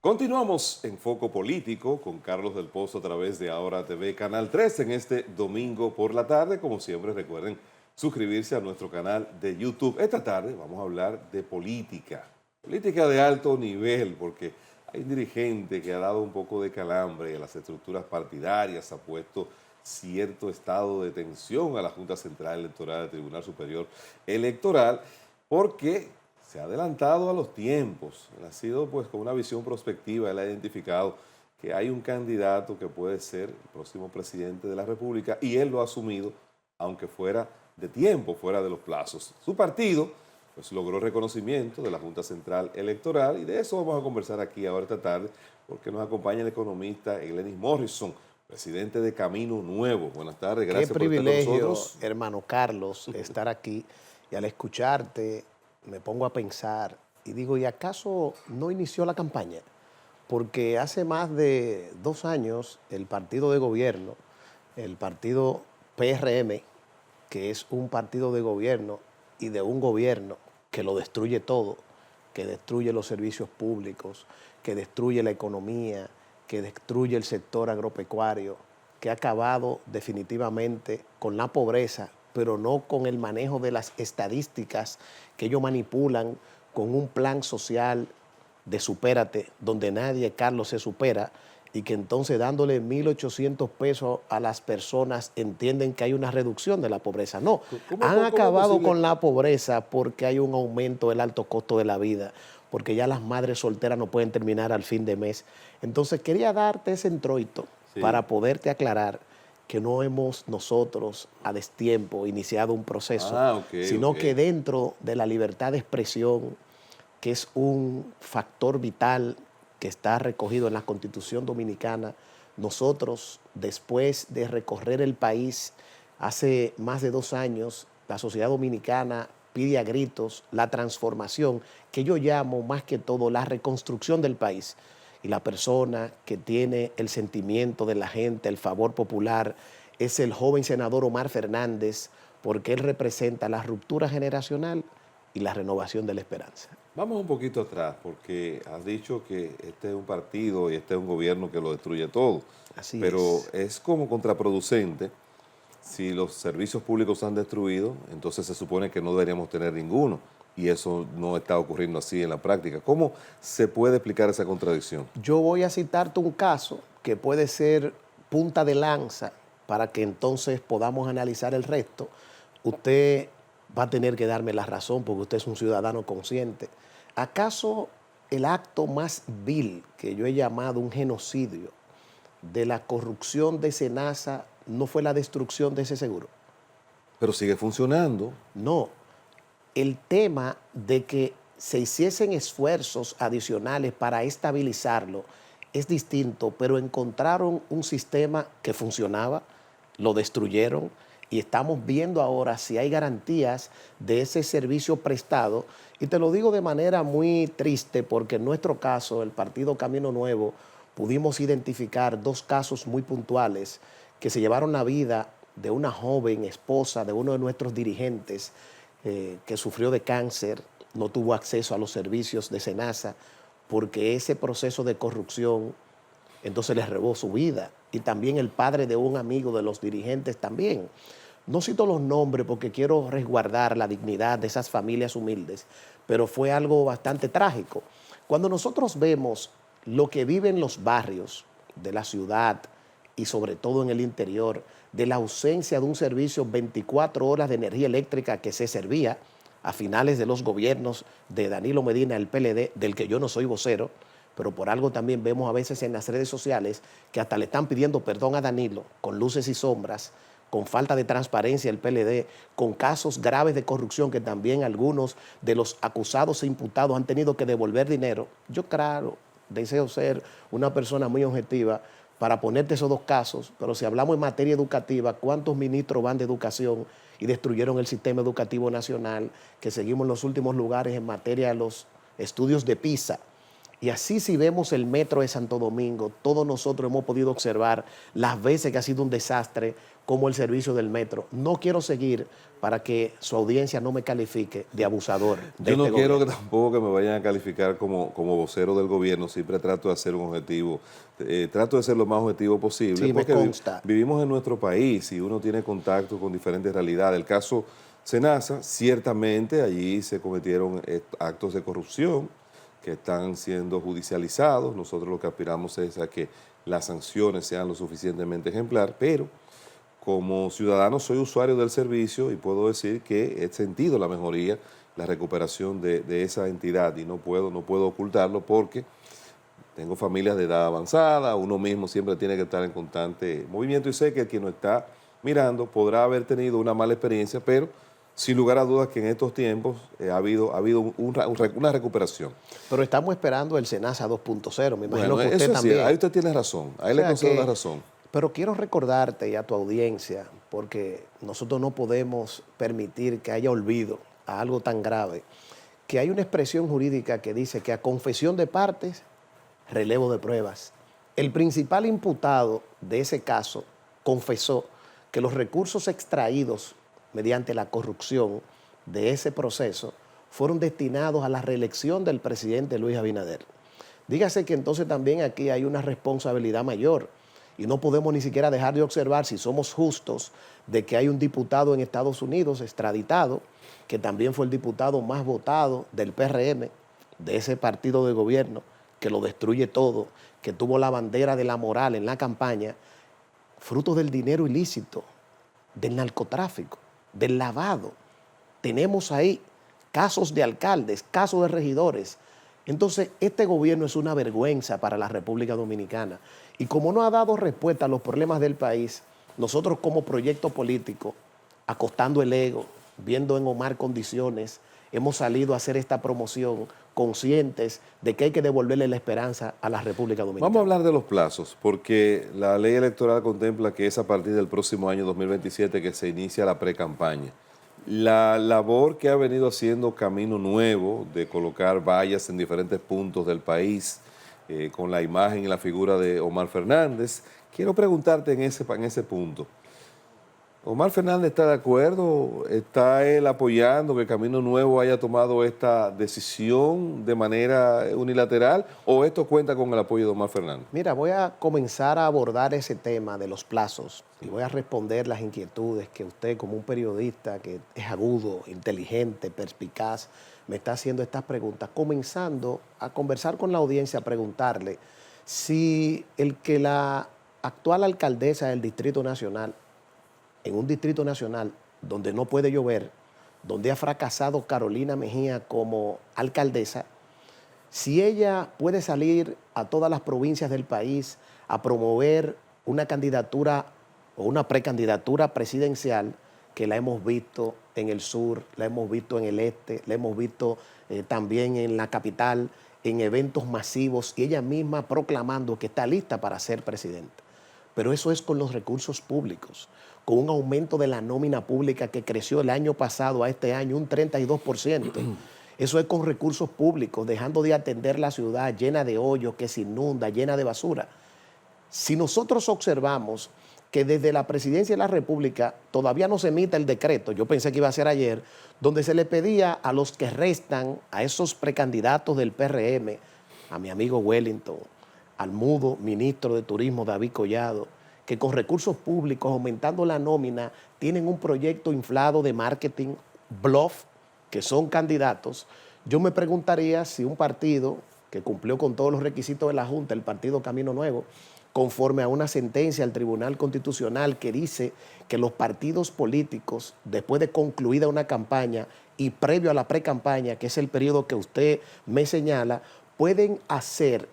Continuamos en Foco Político con Carlos del Pozo a través de Ahora TV Canal 3 en este domingo por la tarde. Como siempre, recuerden suscribirse a nuestro canal de YouTube. Esta tarde vamos a hablar de política, política de alto nivel, porque hay un dirigente que ha dado un poco de calambre a las estructuras partidarias, ha puesto cierto estado de tensión a la Junta Central Electoral del Tribunal Superior Electoral, porque se ha adelantado a los tiempos, ha sido pues con una visión prospectiva, él ha identificado que hay un candidato que puede ser el próximo presidente de la República y él lo ha asumido, aunque fuera de tiempo, fuera de los plazos. Su partido pues logró reconocimiento de la Junta Central Electoral y de eso vamos a conversar aquí ahora esta tarde, porque nos acompaña el economista Glenis Morrison, presidente de Camino Nuevo. Buenas tardes, gracias por estar con nosotros. Qué privilegio, hermano Carlos, estar aquí, y al escucharte me pongo a pensar y digo, ¿y acaso no inició la campaña? Porque hace más de 2 años el partido de gobierno, el partido PRM, que es un partido de gobierno y de un gobierno que lo destruye todo, que destruye los servicios públicos, que destruye la economía, que destruye el sector agropecuario, que ha acabado definitivamente con la pobreza, pero no con el manejo de las estadísticas que ellos manipulan con un plan social de supérate, donde nadie, Carlos, se supera, y que entonces dándole 1.800 pesos a las personas entienden que hay una reducción de la pobreza. No, han acabado con la pobreza porque hay un aumento del alto costo de la vida, porque ya las madres solteras no pueden terminar al fin de mes. Entonces quería darte ese introito para poderte aclarar que no hemos nosotros a destiempo iniciado un proceso, sino que dentro de la libertad de expresión, que es un factor vital que está recogido en la Constitución Dominicana, nosotros, después de recorrer el país hace más de 2 años, la sociedad dominicana pide a gritos la transformación, que yo llamo más que todo la reconstrucción del país. Y la persona que tiene el sentimiento de la gente, el favor popular, es el joven senador Omar Fernández, porque él representa la ruptura generacional y la renovación de la esperanza. Vamos un poquito atrás, porque has dicho que este es un partido y este es un gobierno que lo destruye todo. Así pero es. es como contraproducente. Si los servicios públicos se han destruido, entonces se supone que no deberíamos tener ninguno. Y eso no está ocurriendo así en la práctica. ¿Cómo se puede explicar esa contradicción? Yo voy a citarte un caso que puede ser punta de lanza para que entonces podamos analizar el resto. Usted va a tener que darme la razón porque usted es un ciudadano consciente. ¿Acaso el acto más vil que yo he llamado un genocidio de la corrupción de SENASA no fue la destrucción de ese seguro? Pero sigue funcionando. No. El tema de que se hiciesen esfuerzos adicionales para estabilizarlo es distinto, pero encontraron un sistema que funcionaba, lo destruyeron y estamos viendo ahora si hay garantías de ese servicio prestado. Y te lo digo de manera muy triste porque en nuestro caso, el Partido Camino Nuevo, pudimos identificar 2 casos muy puntuales que se llevaron la vida de una joven esposa de uno de nuestros dirigentes que sufrió de cáncer, no tuvo acceso a los servicios de SENASA porque ese proceso de corrupción entonces les robó su vida. Y también el padre de un amigo de los dirigentes también. No cito los nombres porque quiero resguardar la dignidad de esas familias humildes, pero fue algo bastante trágico. Cuando nosotros vemos lo que viven los barrios de la ciudad y sobre todo en el interior, de la ausencia de un servicio 24 horas de energía eléctrica que se servía a finales de los gobiernos de Danilo Medina, el PLD, del que yo no soy vocero, pero por algo también vemos a veces en las redes sociales que hasta le están pidiendo perdón a Danilo, con luces y sombras, con falta de transparencia el PLD, con casos graves de corrupción que también algunos de los acusados e imputados han tenido que devolver dinero. Yo, claro, deseo ser una persona muy objetiva para ponerte esos 2 casos, pero si hablamos en materia educativa, ¿cuántos ministros van de educación y destruyeron el sistema educativo nacional, que seguimos en los últimos lugares en materia de los estudios de PISA? Y así si vemos el metro de Santo Domingo, todos nosotros hemos podido observar las veces que ha sido un desastre como el servicio del metro. No quiero seguir para que su audiencia no me califique de abusador. Yo no quiero que tampoco que me vayan a calificar como vocero del gobierno. Siempre trato de hacer un objetivo, trato de ser lo más objetivo posible. Sí, porque me consta. Vivimos en nuestro país y uno tiene contacto con diferentes realidades. El caso Senasa, ciertamente allí se cometieron actos de corrupción que están siendo judicializados. Nosotros lo que aspiramos es a que las sanciones sean lo suficientemente ejemplar, pero como ciudadano soy usuario del servicio y puedo decir que he sentido la mejoría, la recuperación de esa entidad y no puedo ocultarlo porque tengo familias de edad avanzada, uno mismo siempre tiene que estar en constante movimiento y sé que quien nos está mirando podrá haber tenido una mala experiencia, pero sin lugar a dudas que en estos tiempos ha habido una recuperación. Pero estamos esperando el Senasa 2.0, me imagino Bueno, que usted eso también. Sí, ahí usted tiene razón, ahí le concedo la razón. Pero quiero recordarte y a tu audiencia, porque nosotros no podemos permitir que haya olvido a algo tan grave, que hay una expresión jurídica que dice que a confesión de partes, relevo de pruebas. El principal imputado de ese caso confesó que los recursos extraídos mediante la corrupción de ese proceso fueron destinados a la reelección del presidente Luis Abinader. Dígase que entonces también aquí hay una responsabilidad mayor y no podemos ni siquiera dejar de observar, si somos justos, de que hay un diputado en Estados Unidos extraditado, que también fue el diputado más votado del PRM, de ese partido de gobierno, que lo destruye todo, que tuvo la bandera de la moral en la campaña, fruto del dinero ilícito, del narcotráfico, del lavado. Tenemos ahí casos de alcaldes, casos de regidores. Entonces, este gobierno es una vergüenza para la República Dominicana. Y como no ha dado respuesta a los problemas del país, nosotros como proyecto político, acostando el ego, viendo en Omar condiciones, hemos salido a hacer esta promoción conscientes de que hay que devolverle la esperanza a la República Dominicana. Vamos a hablar de los plazos, porque la ley electoral contempla que es a partir del próximo año 2027 que se inicia la precampaña. La labor que ha venido haciendo Camino Nuevo de colocar vallas en diferentes puntos del país con la imagen y la figura de Omar Fernández, quiero preguntarte en ese punto. ¿Omar Fernández está de acuerdo? ¿Está él apoyando que Camino Nuevo haya tomado esta decisión de manera unilateral o esto cuenta con el apoyo de Omar Fernández? Mira, voy a comenzar a abordar ese tema de los plazos y voy a responder las inquietudes que usted, como un periodista que es agudo, inteligente, perspicaz, me está haciendo estas preguntas, comenzando a conversar con la audiencia, a preguntarle si el que la actual alcaldesa del Distrito Nacional, en un Distrito Nacional donde no puede llover, donde ha fracasado Carolina Mejía como alcaldesa, si ella puede salir a todas las provincias del país a promover una candidatura o una precandidatura presidencial, que la hemos visto en el sur, la hemos visto en el este, la hemos visto también en la capital, en eventos masivos, y ella misma proclamando que está lista para ser presidenta. Pero eso es con los recursos públicos, con un aumento de la nómina pública que creció el año pasado a este año un 32%. Eso es con recursos públicos, dejando de atender la ciudad llena de hoyos, que se inunda, llena de basura. Si nosotros observamos que desde la Presidencia de la República todavía no se emite el decreto, yo pensé que iba a ser ayer, donde se le pedía a los que restan, a esos precandidatos del PRM, a mi amigo Wellington, al mudo ministro de Turismo David Collado, que con recursos públicos, aumentando la nómina, tienen un proyecto inflado de marketing, bluff, que son candidatos. Yo me preguntaría si un partido que cumplió con todos los requisitos de la Junta, el partido Camino Nuevo, conforme a una sentencia del Tribunal Constitucional que dice que los partidos políticos, después de concluida una campaña y previo a la precampaña, que es el periodo que usted me señala, pueden hacer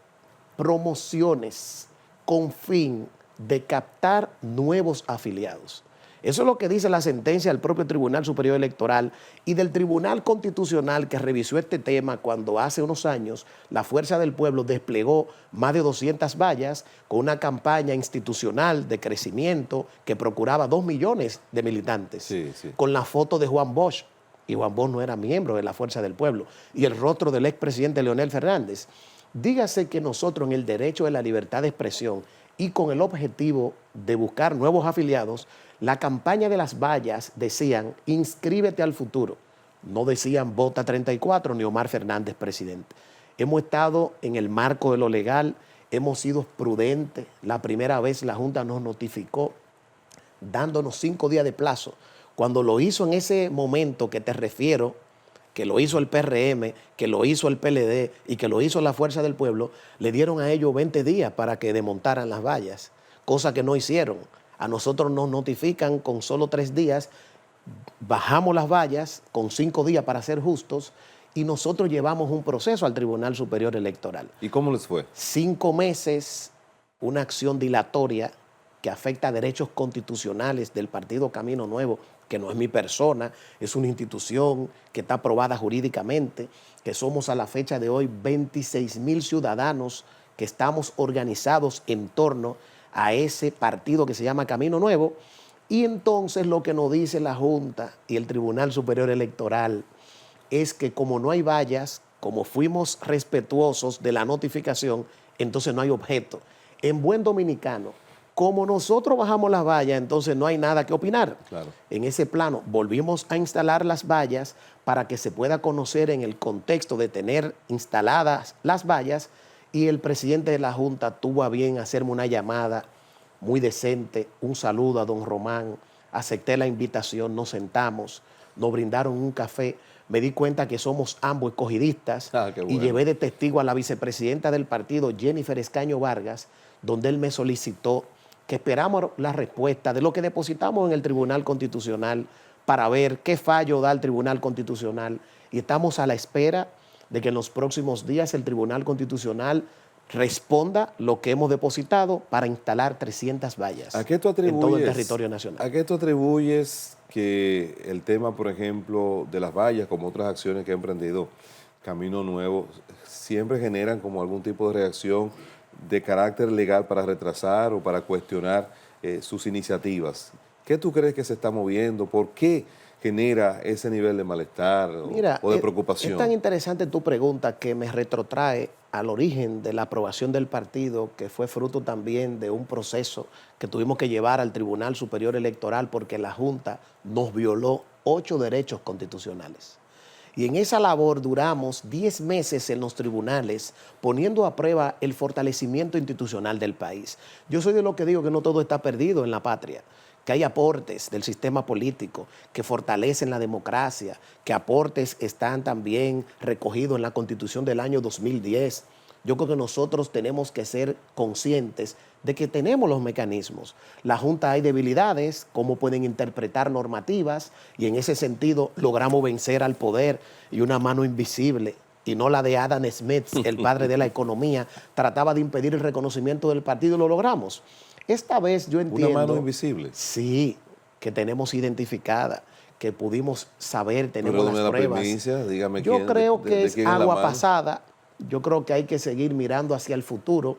promociones con fin de captar nuevos afiliados. Eso es lo que dice la sentencia del propio Tribunal Superior Electoral y del Tribunal Constitucional que revisó este tema cuando hace unos años la Fuerza del Pueblo desplegó más de 200 vallas con una campaña institucional de crecimiento que procuraba 2 millones de militantes, con la foto de Juan Bosch, y Juan Bosch no era miembro de la Fuerza del Pueblo, y el rostro del expresidente Leonel Fernández. Dígase que nosotros en el derecho de la libertad de expresión y con el objetivo de buscar nuevos afiliados, la campaña de las vallas decían, inscríbete al futuro. No decían vota 34 ni Omar Fernández presidente. Hemos estado en el marco de lo legal, hemos sido prudentes. La primera vez la Junta nos notificó dándonos 5 días de plazo. Cuando lo hizo en ese momento que te refiero, que lo hizo el PRM, que lo hizo el PLD y que lo hizo la Fuerza del Pueblo, le dieron a ellos 20 días para que desmontaran las vallas, cosa que no hicieron. A nosotros nos notifican con solo 3 días, bajamos las vallas con 5 días para ser justos y nosotros llevamos un proceso al Tribunal Superior Electoral. ¿Y cómo les fue? 5 meses, una acción dilatoria que afecta a derechos constitucionales del Partido Camino Nuevo, que no es mi persona, es una institución que está aprobada jurídicamente, que somos a la fecha de hoy 26,000 ciudadanos que estamos organizados en torno a ese partido que se llama Camino Nuevo. Y entonces lo que nos dice la Junta y el Tribunal Superior Electoral es que como no hay vallas, como fuimos respetuosos de la notificación, entonces no hay objeto. En buen dominicano, como nosotros bajamos las vallas, entonces no hay nada que opinar. Claro. En ese plano, volvimos a instalar las vallas para que se pueda conocer en el contexto de tener instaladas las vallas, y el presidente de la Junta tuvo a bien hacerme una llamada muy decente, un saludo a don Román, acepté la invitación, nos sentamos, nos brindaron un café, me di cuenta que somos ambos escogidistas y llevé de testigo a la vicepresidenta del partido, Jennifer Escaño Vargas, donde él me solicitó que esperamos la respuesta de lo que depositamos en el Tribunal Constitucional para ver qué fallo da el Tribunal Constitucional, y estamos a la espera de que en los próximos días el Tribunal Constitucional responda lo que hemos depositado para instalar 300 vallas en todo el territorio nacional. ¿A qué tú atribuyes que el tema, por ejemplo, de las vallas, como otras acciones que ha emprendido Camino Nuevo, siempre generan como algún tipo de reacción de carácter legal para retrasar o para cuestionar sus iniciativas? ¿Qué tú crees que se está moviendo? ¿Por qué genera ese nivel de malestar o de preocupación? Es tan interesante tu pregunta que me retrotrae al origen de la aprobación del partido, que fue fruto también de un proceso que tuvimos que llevar al Tribunal Superior Electoral porque la Junta nos violó 8 derechos constitucionales. Y en esa labor duramos 10 meses en los tribunales poniendo a prueba el fortalecimiento institucional del país. Yo soy de lo que digo que no todo está perdido en la patria, que hay aportes del sistema político que fortalecen la democracia, que aportes están también recogidos en la Constitución del año 2010. Yo creo que nosotros tenemos que ser conscientes de que tenemos los mecanismos. La Junta hay debilidades, cómo pueden interpretar normativas, y en ese sentido logramos vencer al poder, y una mano invisible, y no la de Adam Smith, el padre de la economía, trataba de impedir el reconocimiento del partido y lo logramos. Esta vez yo entiendo... ¿Una mano invisible? Sí, que tenemos identificada, que pudimos saber, tenemos las pruebas. Dígame yo creo que es agua pasada. Yo creo que hay que seguir mirando hacia el futuro,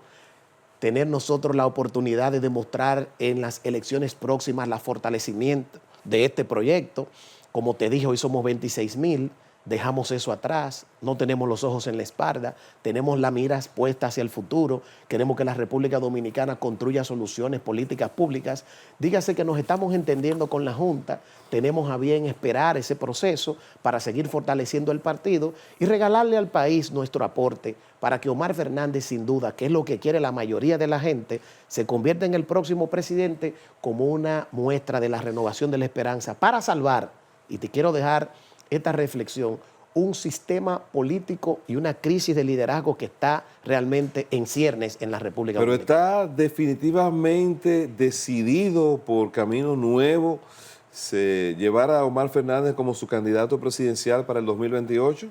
tener nosotros la oportunidad de demostrar en las elecciones próximas el fortalecimiento de este proyecto. Como te dije, hoy somos 26,000, dejamos eso atrás, no tenemos los ojos en la espalda, tenemos las miras puestas hacia el futuro, queremos que la República Dominicana construya soluciones políticas públicas. Dígase que nos estamos entendiendo con la Junta, tenemos a bien esperar ese proceso para seguir fortaleciendo el partido y regalarle al país nuestro aporte para que Omar Fernández, sin duda, que es lo que quiere la mayoría de la gente, se convierta en el próximo presidente como una muestra de la renovación de la esperanza para salvar, y te quiero dejar esta reflexión, un sistema político y una crisis de liderazgo que está realmente en ciernes en la República Dominicana. Pero está definitivamente decidido por Camino Nuevo llevar a Omar Fernández como su candidato presidencial para el 2028.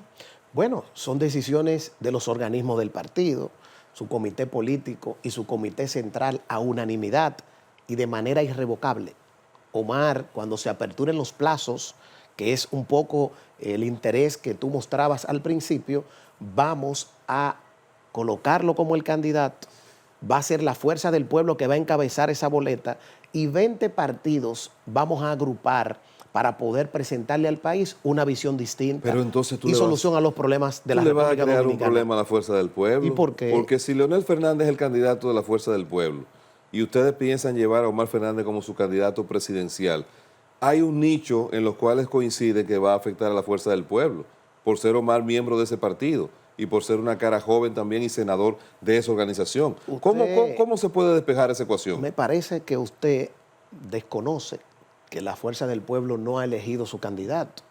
Bueno, son decisiones de los organismos del partido, su comité político y su comité central a unanimidad y de manera irrevocable. Omar, cuando se aperturen los plazos, que es un poco el interés que tú mostrabas al principio, vamos a colocarlo como el candidato, va a ser la fuerza del pueblo que va a encabezar esa boleta y 20 partidos vamos a agrupar para poder presentarle al país una visión distinta Pero entonces y solución a los problemas de la ¿tú le vas a República crear un Dominicana. problema a la Fuerza del Pueblo? ¿Y por qué? Porque si Leonel Fernández es el candidato de la Fuerza del Pueblo y ustedes piensan llevar a Omar Fernández como su candidato presidencial, hay un nicho en los cuales coincide que va a afectar a la Fuerza del Pueblo, por ser Omar miembro de ese partido y por ser una cara joven también y senador de esa organización. ¿Cómo se puede despejar esa ecuación? Me parece que usted desconoce que la Fuerza del Pueblo no ha elegido su candidato.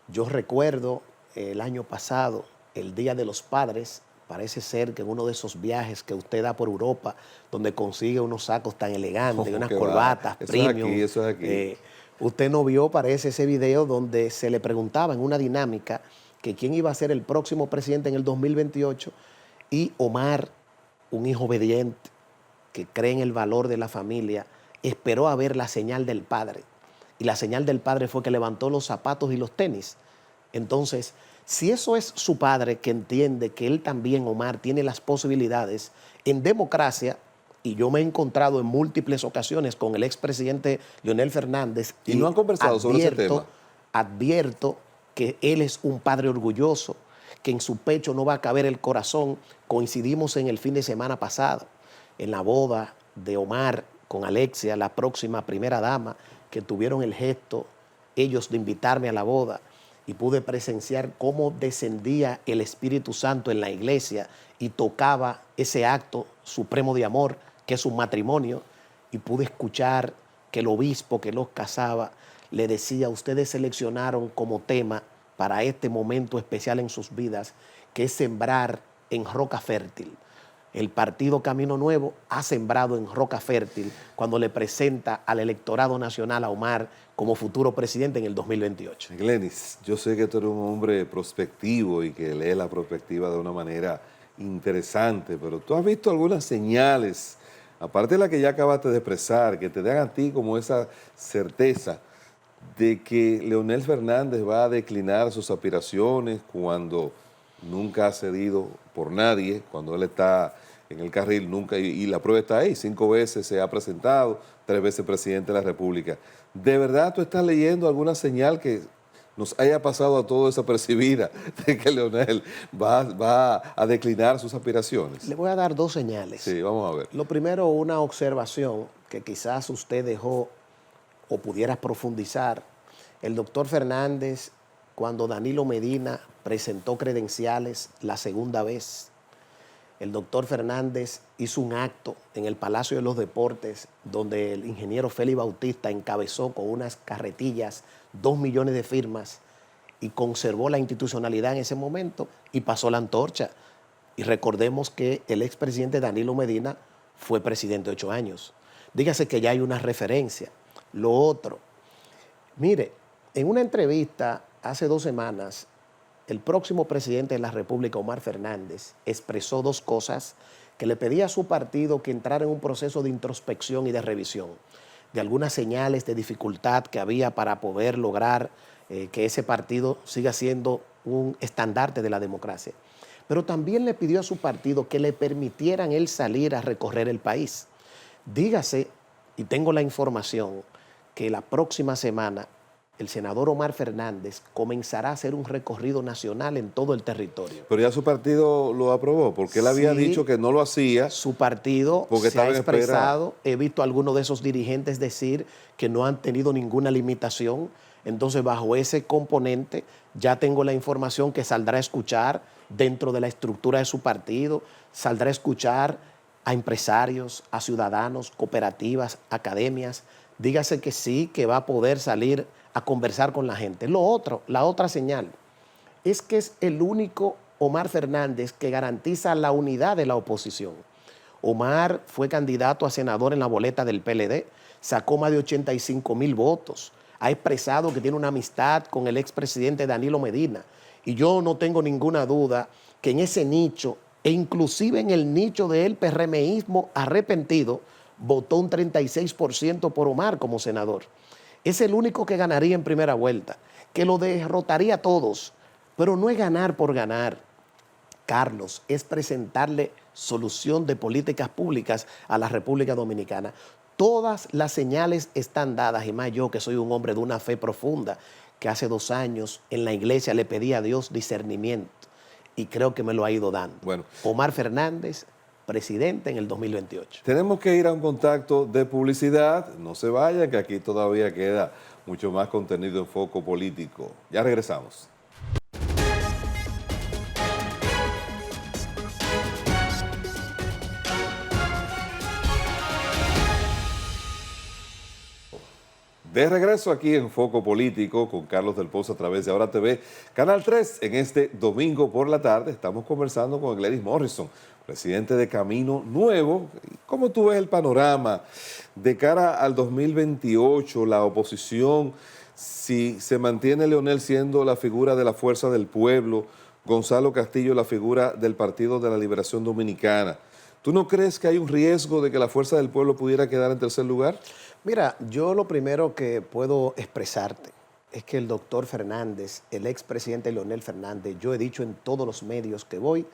Yo recuerdo el año pasado, el Día de los Padres, parece ser que en uno de esos viajes que usted da por Europa, donde consigue unos sacos tan elegantes, y unas corbatas premium. Eso es aquí. Usted no vio, parece, ese video donde se le preguntaba en una dinámica que quién iba a ser el próximo presidente en el 2028 y Omar, un hijo obediente que cree en el valor de la familia, esperó a ver la señal del padre. Y la señal del padre fue que levantó los zapatos y los tenis. Entonces, si eso es su padre que entiende que él también, Omar, tiene las posibilidades en democracia, y yo me he encontrado en múltiples ocasiones con el expresidente Leonel Fernández. ¿Y no han conversado sobre ese tema? Advierto que él es un padre orgulloso, que en su pecho no va a caber el corazón. Coincidimos en el fin de semana pasado, en la boda de Omar con Alexia, la próxima primera dama, que tuvieron el gesto ellos de invitarme a la boda, y pude presenciar cómo descendía el Espíritu Santo en la iglesia y tocaba ese acto supremo de amor, que es un matrimonio, y pude escuchar que el obispo que los casaba le decía: ustedes seleccionaron como tema para este momento especial en sus vidas, que es sembrar en roca fértil. El partido Camino Nuevo ha sembrado en roca fértil cuando le presenta al electorado nacional a Omar como futuro presidente en el 2028. Glenis, yo sé que tú eres un hombre prospectivo y que lee la perspectiva de una manera interesante, pero ¿tú has visto algunas señales, aparte de la que ya acabaste de expresar, que te dan a ti como esa certeza de que Leonel Fernández va a declinar sus aspiraciones cuando nunca ha cedido por nadie, cuando él está en el carril, nunca, y la prueba está ahí, 5 veces se ha presentado, 3 veces presidente de la República? ¿De verdad tú estás leyendo alguna señal que nos haya pasado a todos desapercibida de que Leonel va a declinar sus aspiraciones? Le voy a dar 2 señales. Sí, vamos a ver. Lo primero, una observación que quizás usted dejó o pudiera profundizar. El doctor Fernández, cuando Danilo Medina presentó credenciales la segunda vez, el doctor Fernández hizo un acto en el Palacio de los Deportes donde el ingeniero Félix Bautista encabezó con unas carretillas 2 millones de firmas y conservó la institucionalidad en ese momento y pasó la antorcha. Y recordemos que el expresidente Danilo Medina fue presidente 8 años. Dígase que ya hay una referencia. Lo otro, mire, en una entrevista hace 2 semanas, el próximo presidente de la República, Omar Fernández, expresó 2 cosas que le pedía a su partido que entrara en un proceso de introspección y de revisión, de algunas señales de dificultad que había para poder lograr que ese partido siga siendo un estandarte de la democracia. Pero también le pidió a su partido que le permitieran él salir a recorrer el país. Dígase, y tengo la información, que la próxima semana el senador Omar Fernández comenzará a hacer un recorrido nacional en todo el territorio. Pero ya su partido lo aprobó, porque él había dicho que no lo hacía. Su partido se ha expresado, he visto a algunos de esos dirigentes decir que no han tenido ninguna limitación. Entonces, bajo ese componente, ya tengo la información que saldrá a escuchar dentro de la estructura de su partido, saldrá a escuchar a empresarios, a ciudadanos, cooperativas, academias. Dígase que sí, que va a poder salir a conversar con la gente. Lo otro, la otra señal, es que es el único Omar Fernández que garantiza la unidad de la oposición. Omar fue candidato a senador en la boleta del PLD, sacó más de 85,000 votos, ha expresado que tiene una amistad con el expresidente Danilo Medina, y yo no tengo ninguna duda que en ese nicho, e inclusive en el nicho del PRMismo arrepentido, votó un 36% por Omar como senador. Es el único que ganaría en primera vuelta, que lo derrotaría a todos, pero no es ganar por ganar. Carlos, es presentarle solución de políticas públicas a la República Dominicana. Todas las señales están dadas, y más yo que soy un hombre de una fe profunda, que hace 2 años en la iglesia le pedí a Dios discernimiento y creo que me lo ha ido dando. Bueno, Omar Fernández, presidente en el 2028. tenemos que ir a un contacto de publicidad. No se vayan, que aquí todavía queda mucho más contenido en Foco Político. Ya regresamos. De regreso aquí en Foco Político con Carlos del Pozo a través de Ahora TV, Canal 3. En este domingo por la tarde estamos conversando con Gladys Morrison, presidente de Camino Nuevo. ¿Cómo tú ves el panorama de cara al 2028, la oposición, si se mantiene Leonel siendo la figura de la Fuerza del Pueblo, Gonzalo Castillo la figura del Partido de la Liberación Dominicana? ¿Tú no crees que hay un riesgo de que la Fuerza del Pueblo pudiera quedar en tercer lugar? Mira, yo lo primero que puedo expresarte es que el doctor Fernández, el expresidente Leonel Fernández, yo he dicho en todos los medios que voy,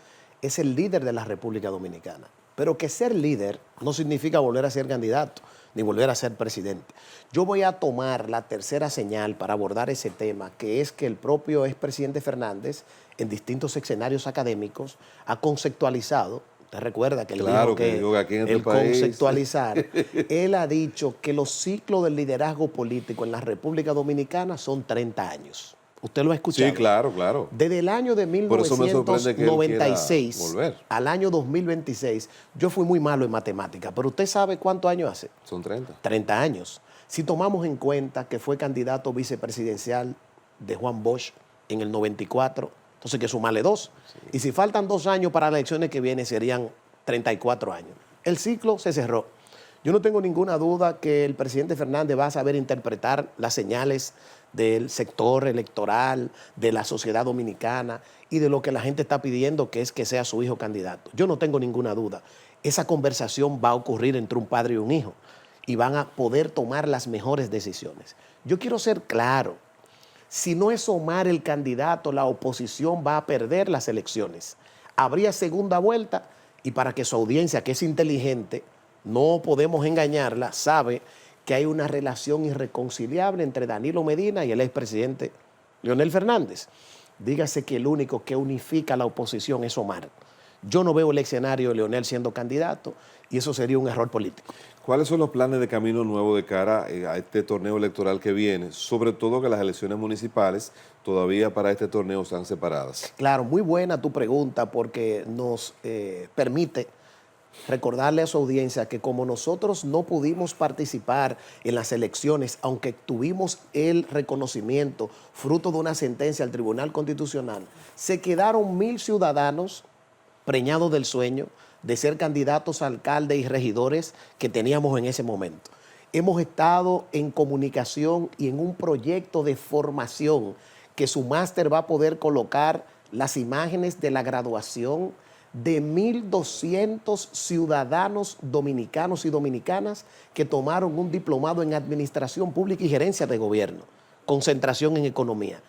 es el líder de la República Dominicana. Pero que ser líder no significa volver a ser candidato ni volver a ser presidente. Yo voy a tomar la tercera señal para abordar ese tema, que es que el propio expresidente Fernández, en distintos escenarios académicos, ha conceptualizado. Usted recuerda que él Claro, dijo que aquí en este el país. conceptualizar, él ha dicho que los ciclos del liderazgo político en la República Dominicana son 30 años. ¿Usted lo ha escuchado? Sí, claro, claro. Desde el año de Por eso me sorprende que él quiera 1996 volver. al año 2026, yo fui muy malo en matemática, pero ¿usted sabe cuántos años hace? Son 30. 30 años. Si tomamos en cuenta que fue candidato vicepresidencial de Juan Bosch en el 94, entonces hay que sumarle 2. Sí. Y si faltan 2 años para las elecciones que vienen, serían 34 años. El ciclo se cerró. Yo no tengo ninguna duda que el presidente Fernández va a saber interpretar las señales del sector electoral, de la sociedad dominicana y de lo que la gente está pidiendo, que es que sea su hijo candidato. Yo no tengo ninguna duda. Esa conversación va a ocurrir entre un padre y un hijo y van a poder tomar las mejores decisiones. Yo quiero ser claro. Si no es Omar el candidato, la oposición va a perder las elecciones. Habría segunda vuelta y para que su audiencia, que es inteligente, no podemos engañarla, sabe que hay una relación irreconciliable entre Danilo Medina y el expresidente Leonel Fernández. Dígase que el único que unifica a la oposición es Omar. Yo no veo el escenario de Leonel siendo candidato y eso sería un error político. ¿Cuáles son los planes de Camino Nuevo de cara a este torneo electoral que viene? Sobre todo que las elecciones municipales todavía para este torneo están separadas. Claro, muy buena tu pregunta porque nos permite recordarle a su audiencia que como nosotros no pudimos participar en las elecciones, aunque tuvimos el reconocimiento fruto de una sentencia del Tribunal Constitucional, se quedaron 1,000 ciudadanos preñados del sueño de ser candidatos a alcalde y regidores que teníamos en ese momento. Hemos estado en comunicación y en un proyecto de formación que su máster va a poder colocar las imágenes de la graduación de 1,200 ciudadanos dominicanos y dominicanas que tomaron un diplomado en Administración Pública y Gerencia de Gobierno, concentración en Economía.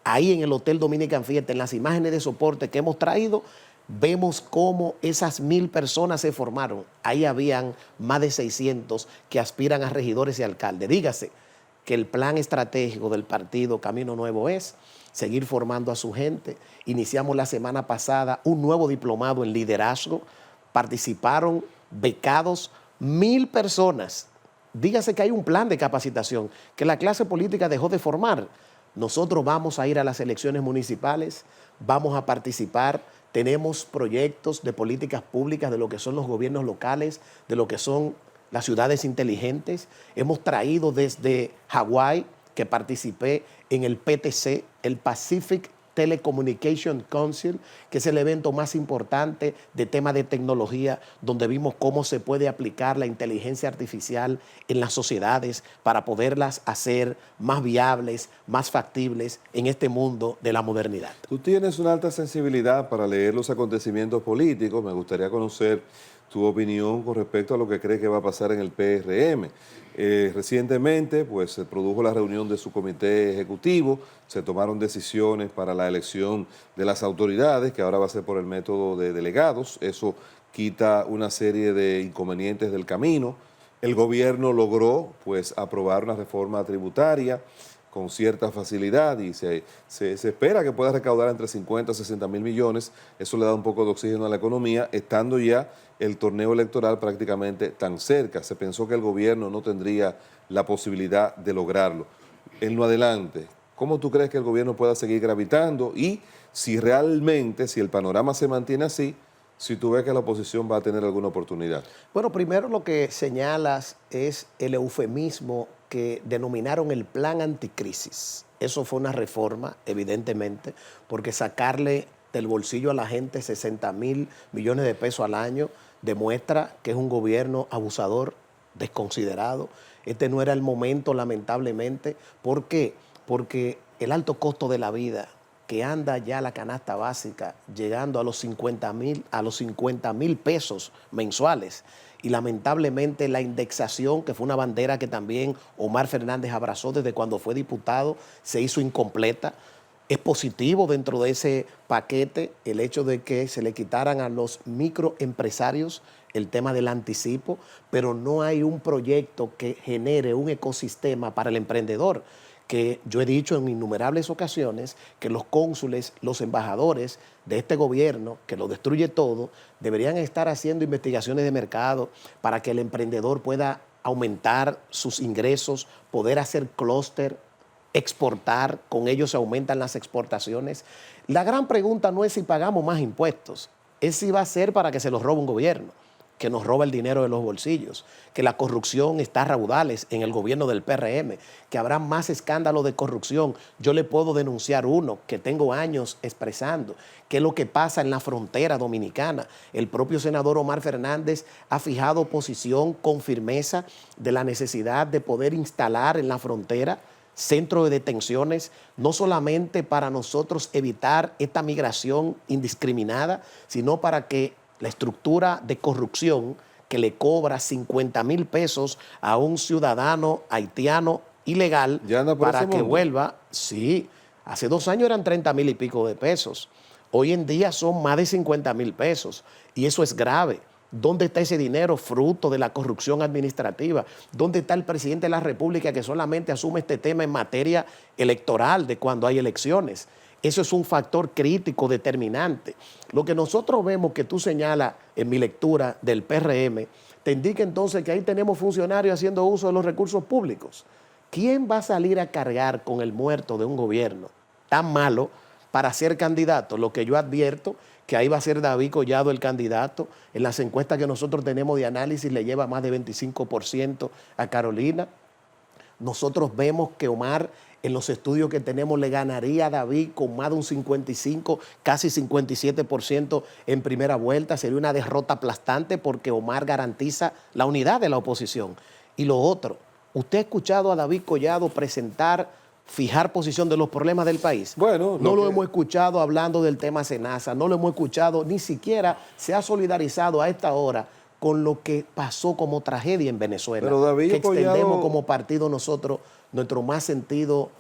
Ahí en el Hotel Dominican Fiesta, en las imágenes de soporte que hemos traído, vemos cómo esas 1,000 personas se formaron. Ahí habían más de 600 que aspiran a regidores y alcaldes. Dígase que el plan estratégico del partido Camino Nuevo es seguir formando a su gente. Iniciamos la semana pasada un nuevo diplomado en liderazgo. Participaron becados 1,000 personas. Dígase que hay un plan de capacitación que la clase política dejó de formar. Nosotros vamos a ir a las elecciones municipales, vamos a participar. Tenemos proyectos de políticas públicas de lo que son los gobiernos locales, de lo que son las ciudades inteligentes. Hemos traído desde Hawái, que participé en el PTC, el Pacific Telecommunication Council, que es el evento más importante de tema de tecnología, donde vimos cómo se puede aplicar la inteligencia artificial en las sociedades para poderlas hacer más viables, más factibles en este mundo de la modernidad. Tú tienes una alta sensibilidad para leer los acontecimientos políticos. Me gustaría conocer tu opinión con respecto a lo que crees que va a pasar en el PRM. Recientemente, pues, se produjo la reunión de su comité ejecutivo, se tomaron decisiones para la elección de las autoridades, que ahora va a ser por el método de delegados. Eso quita una serie de inconvenientes del camino. El gobierno logró pues aprobar una reforma tributaria con cierta facilidad y se espera que pueda recaudar entre 50 a 60 mil millones. Eso le da un poco de oxígeno a la economía, estando ya el torneo electoral prácticamente tan cerca. Se pensó que el gobierno no tendría la posibilidad de lograrlo. En lo adelante, ¿cómo tú crees que el gobierno pueda seguir gravitando? Y si realmente, si el panorama se mantiene así, si tú ves que la oposición va a tener alguna oportunidad. Bueno, primero lo que señalas es el eufemismo que denominaron el plan anticrisis. Eso fue una reforma, evidentemente, porque sacarle del bolsillo a la gente 60.000 millones de pesos al año demuestra que es un gobierno abusador, desconsiderado. Este no era el momento, lamentablemente. ¿Por qué? Porque el alto costo de la vida, que anda ya la canasta básica llegando a los 50.000 pesos mensuales. Y lamentablemente la indexación, que fue una bandera que también Omar Fernández abrazó desde cuando fue diputado, se hizo incompleta. Es positivo dentro de ese paquete el hecho de que se le quitaran a los microempresarios el tema del anticipo, pero no hay un proyecto que genere un ecosistema para el emprendedor, que yo he dicho en innumerables ocasiones que los cónsules, los embajadores de este gobierno, que lo destruye todo, deberían estar haciendo investigaciones de mercado para que el emprendedor pueda aumentar sus ingresos, poder hacer clúster, exportar, con ello se aumentan las exportaciones. La gran pregunta no es si pagamos más impuestos, es si va a ser para que se los robe un gobierno, que nos roba el dinero de los bolsillos, que la corrupción está a raudales en el gobierno del PRM, que habrá más escándalos de corrupción. Yo le puedo denunciar uno que tengo años expresando, que es lo que pasa en la frontera dominicana. El propio senador Omar Fernández ha fijado posición con firmeza de la necesidad de poder instalar en la frontera centros de detenciones, no solamente para nosotros evitar esta migración indiscriminada, sino para que la estructura de corrupción que le cobra 50.000 pesos a un ciudadano haitiano ilegal para que vuelva. Sí, hace 2 años eran 30.000 y pico de pesos. Hoy en día son más de 50.000 pesos y eso es grave. ¿Dónde está ese dinero fruto de la corrupción administrativa? ¿Dónde está el presidente de la República que solamente asume este tema en materia electoral de cuando hay elecciones? Eso es un factor crítico, determinante. Lo que nosotros vemos que tú señalas en mi lectura del PRM, te indica entonces que ahí tenemos funcionarios haciendo uso de los recursos públicos. ¿Quién va a salir a cargar con el muerto de un gobierno tan malo para ser candidato? Lo que yo advierto, que ahí va a ser David Collado el candidato. En las encuestas que nosotros tenemos de análisis le lleva más de 25% a Carolina. Nosotros vemos que Omar, en los estudios que tenemos, le ganaría a David con más de un 55, casi 57% en primera vuelta. Sería una derrota aplastante porque Omar garantiza la unidad de la oposición. Y lo otro, ¿usted ha escuchado a David Collado fijar posición de los problemas del país? Bueno, no lo hemos escuchado hablando del tema Senasa, no lo hemos escuchado, ni siquiera se ha solidarizado a esta hora con lo que pasó como tragedia en Venezuela. Pero David que extendemos Collado, como partido nosotros nuestro más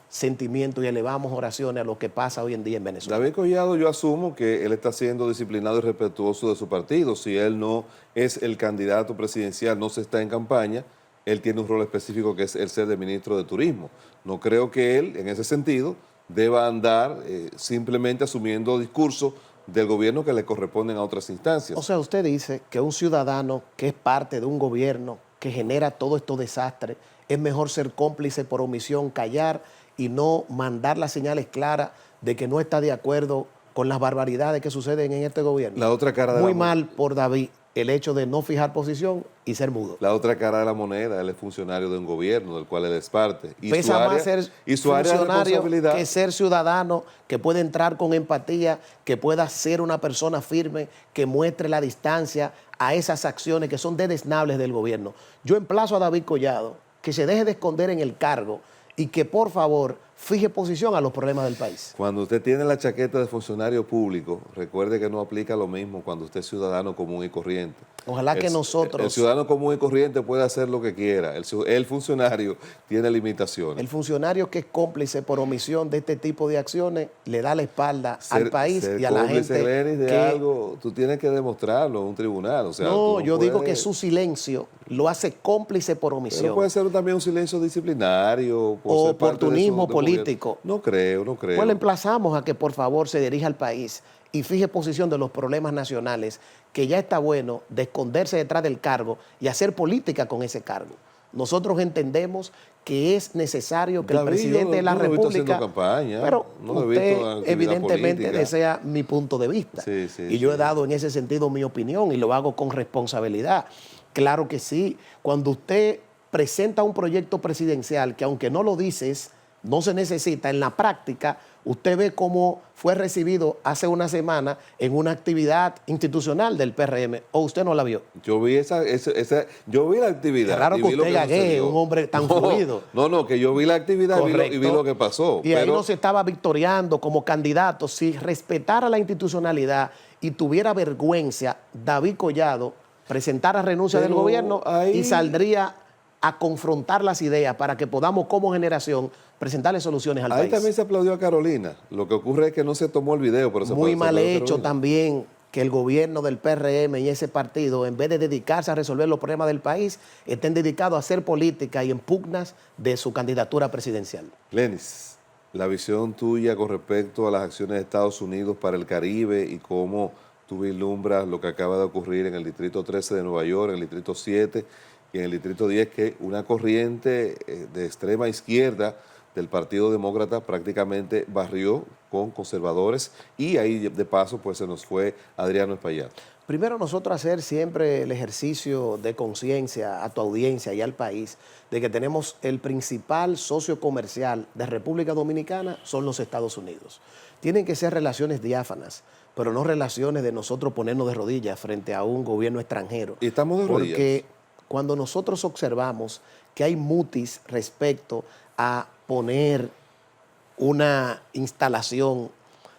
sentimiento y elevamos oraciones a lo que pasa hoy en día en Venezuela. David Collado, yo asumo que él está siendo disciplinado y respetuoso de su partido. Si él no es el candidato presidencial, no se está en campaña, él tiene un rol específico que es el ser de ministro de Turismo. No creo que él, en ese sentido, deba andar simplemente asumiendo discursos del gobierno que le corresponden a otras instancias. O sea, usted dice que un ciudadano que es parte de un gobierno que genera todo estos desastres, es mejor ser cómplice por omisión, callar y no mandar las señales claras de que no está de acuerdo con las barbaridades que suceden en este gobierno. La otra cara de Muy mal por David el hecho de no fijar posición y ser mudo. La otra cara de la moneda, él es funcionario de un gobierno del cual él es parte. Y pesa más ser funcionario que ser ciudadano, que puede entrar con empatía, que pueda ser una persona firme, que muestre la distancia a esas acciones que son desdeñables del gobierno. Yo emplazo a David Collado que se deje de esconder en el cargo y que por favor fije posición a los problemas del país. Cuando usted tiene la chaqueta de funcionario público, recuerde que no aplica lo mismo cuando usted es ciudadano común y corriente. Ojalá que nosotros... El ciudadano común y corriente puede hacer lo que quiera. El funcionario tiene limitaciones. El funcionario que es cómplice por omisión de este tipo de acciones le da la espalda al país y a la gente. Lenis, de algo, tú tienes que demostrarlo en un tribunal. O sea, no, yo digo que su silencio lo hace cómplice por omisión. Pero puede ser también un silencio disciplinario. O oportunismo político. No creo. Pues le emplazamos a que por favor se dirija al país y fije posición de los problemas nacionales, que ya está bueno de esconderse detrás del cargo y hacer política con ese cargo. Nosotros entendemos que es necesario que el presidente de la República, pero usted evidentemente desea mi punto de vista, y yo he dado en ese sentido mi opinión y lo hago con responsabilidad. Claro que sí, cuando usted presenta un proyecto presidencial que aunque no lo dices, no se necesita, en la práctica usted ve cómo fue recibido hace una semana en una actividad institucional del PRM, o usted no la vio. Yo vi yo vi la actividad. Claro que usted gaguee, un hombre tan fluido. No, que yo vi la actividad y vi lo que pasó. Y ahí no se estaba victoriando como candidato. Si respetara la institucionalidad y tuviera vergüenza, David Collado presentara renuncia del gobierno y saldría a confrontar las ideas para que podamos como generación presentarle soluciones al país. Ahí también se aplaudió a Carolina. Lo que ocurre es que no se tomó el video. Pero muy mal hecho también que el gobierno del PRM y ese partido, en vez de dedicarse a resolver los problemas del país, estén dedicados a hacer política y en pugnas de su candidatura presidencial. Lenis, la visión tuya con respecto a las acciones de Estados Unidos para el Caribe y cómo tú vislumbras lo que acaba de ocurrir en el Distrito 13 de Nueva York, en el Distrito 7 y en el Distrito 10, que una corriente de extrema izquierda del Partido Demócrata prácticamente barrió con conservadores, y ahí de paso pues se nos fue Adriano Espaillat. Primero, nosotros hacer siempre el ejercicio de conciencia a tu audiencia y al país de que tenemos el principal socio comercial de República Dominicana son los Estados Unidos. Tienen que ser relaciones diáfanas, pero no relaciones de nosotros ponernos de rodillas frente a un gobierno extranjero. Y estamos de rodillas. Porque cuando nosotros observamos que hay mutis respecto a poner una instalación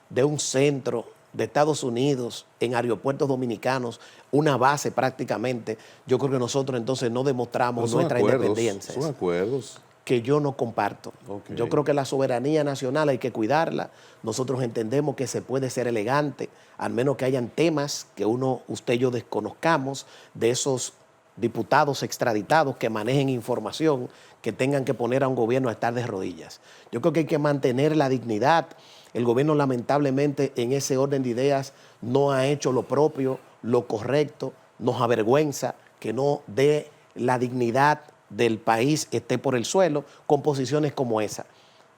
de un centro de Estados Unidos en aeropuertos dominicanos, una base prácticamente, yo creo que nosotros entonces no demostramos nuestra independencia. Son acuerdos que yo no comparto. Okay. Yo creo que la soberanía nacional hay que cuidarla. Nosotros entendemos que se puede ser elegante, al menos que hayan temas que usted y yo desconozcamos, de esos diputados extraditados que manejen información, que tengan que poner a un gobierno a estar de rodillas. Yo creo que hay que mantener la dignidad. El gobierno lamentablemente en ese orden de ideas no ha hecho lo propio, lo correcto, nos avergüenza que no dé la dignidad del país, esté por el suelo con posiciones como esa.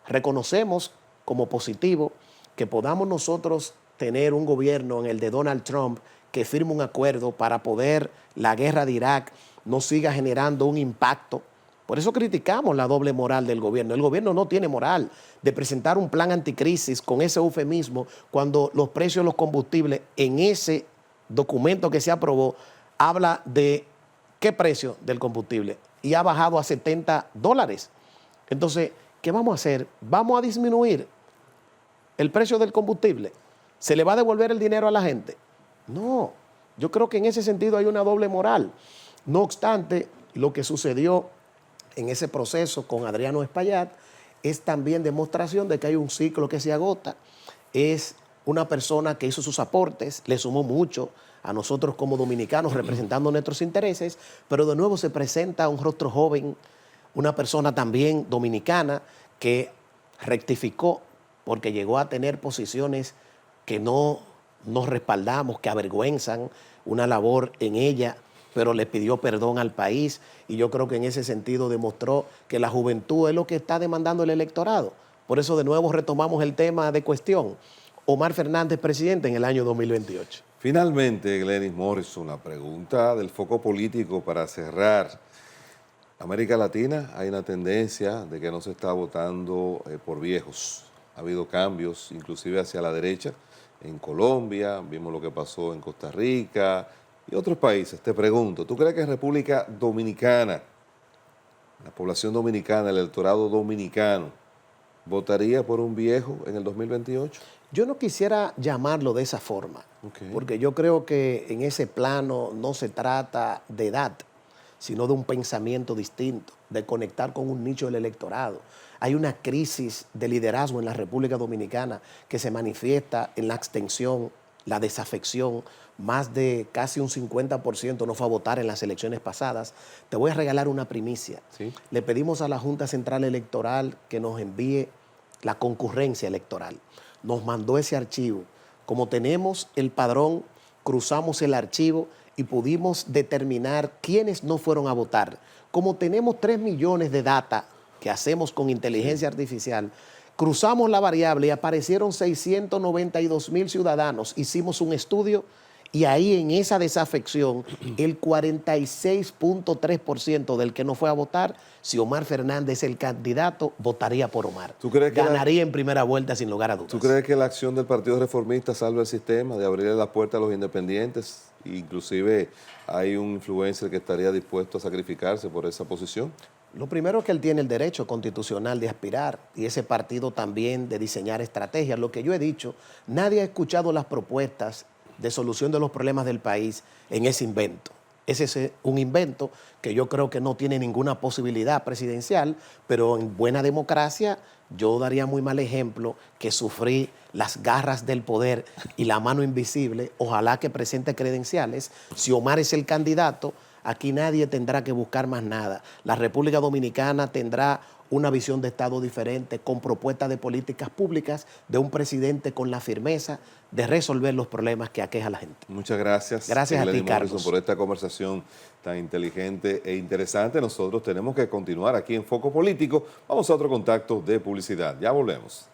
Reconocemos como positivo que podamos nosotros tener un gobierno en el de Donald Trump que firme un acuerdo para poder la guerra de Irak no siga generando un impacto. Por eso criticamos la doble moral del gobierno. El gobierno no tiene moral de presentar un plan anticrisis con ese eufemismo cuando los precios de los combustibles en ese documento que se aprobó habla de qué precio del combustible y ha bajado a $70. Entonces, ¿qué vamos a hacer? ¿Vamos a disminuir el precio del combustible? ¿Se le va a devolver el dinero a la gente? No, yo creo que en ese sentido hay una doble moral. No obstante, lo que sucedió en ese proceso con Adriano Espaillat es también demostración de que hay un ciclo que se agota. Es una persona que hizo sus aportes, le sumó mucho a nosotros como dominicanos representando nuestros intereses, pero de nuevo se presenta un rostro joven, una persona también dominicana que rectificó porque llegó a tener posiciones que no nos respaldamos, que avergüenzan una labor en ella, pero le pidió perdón al país, y yo creo que en ese sentido demostró que la juventud es lo que está demandando el electorado. Por eso de nuevo retomamos el tema de cuestión. Omar Fernández, presidente en el año 2028. Finalmente, Glenis Morrison, una pregunta del foco político para cerrar. América Latina, hay una tendencia de que no se está votando por viejos. Ha habido cambios, inclusive hacia la derecha. En Colombia, vimos lo que pasó en Costa Rica y otros países. Te pregunto, ¿tú crees que en República Dominicana, la población dominicana, el electorado dominicano, ¿votaría por un viejo en el 2028? Yo no quisiera llamarlo de esa forma, Okay. porque yo creo que en ese plano no se trata de edad, sino de un pensamiento distinto, de conectar con un nicho del electorado. Hay una crisis de liderazgo en la República Dominicana que se manifiesta en la abstención, la desafección. Más de casi un 50% no fue a votar en las elecciones pasadas. Te voy a regalar una primicia. Sí. Le pedimos a la Junta Central Electoral que nos envíe la concurrencia electoral. Nos mandó ese archivo. Como tenemos el padrón, cruzamos el archivo y pudimos determinar quiénes no fueron a votar. Como tenemos 3 millones de data que hacemos con inteligencia artificial, cruzamos la variable y aparecieron 692,000 ciudadanos. Hicimos un estudio y ahí en esa desafección, el 46.3% del que no fue a votar, si Omar Fernández es el candidato, votaría por Omar. ¿Tú crees que ganaría en primera vuelta sin lugar a dudas. ¿Tú crees que la acción del Partido Reformista salva el sistema, de abrirle la puerta a los independientes? Inclusive hay un influencer que estaría dispuesto a sacrificarse por esa posición. Lo primero es que él tiene el derecho constitucional de aspirar y ese partido también de diseñar estrategias. Lo que yo he dicho, nadie ha escuchado las propuestas de solución de los problemas del país en ese invento. Ese es un invento que yo creo que no tiene ninguna posibilidad presidencial, pero en buena democracia yo daría muy mal ejemplo que sufrí las garras del poder y la mano invisible. Ojalá que presente credenciales. Si Omar es el candidato, aquí nadie tendrá que buscar más nada. La República Dominicana tendrá una visión de Estado diferente, con propuestas de políticas públicas, de un presidente con la firmeza de resolver los problemas que aqueja a la gente. Muchas gracias. Gracias a ti, Morrison, Carlos, por esta conversación tan inteligente e interesante. Nosotros tenemos que continuar aquí en Foco Político. Vamos a otro contacto de publicidad. Ya volvemos.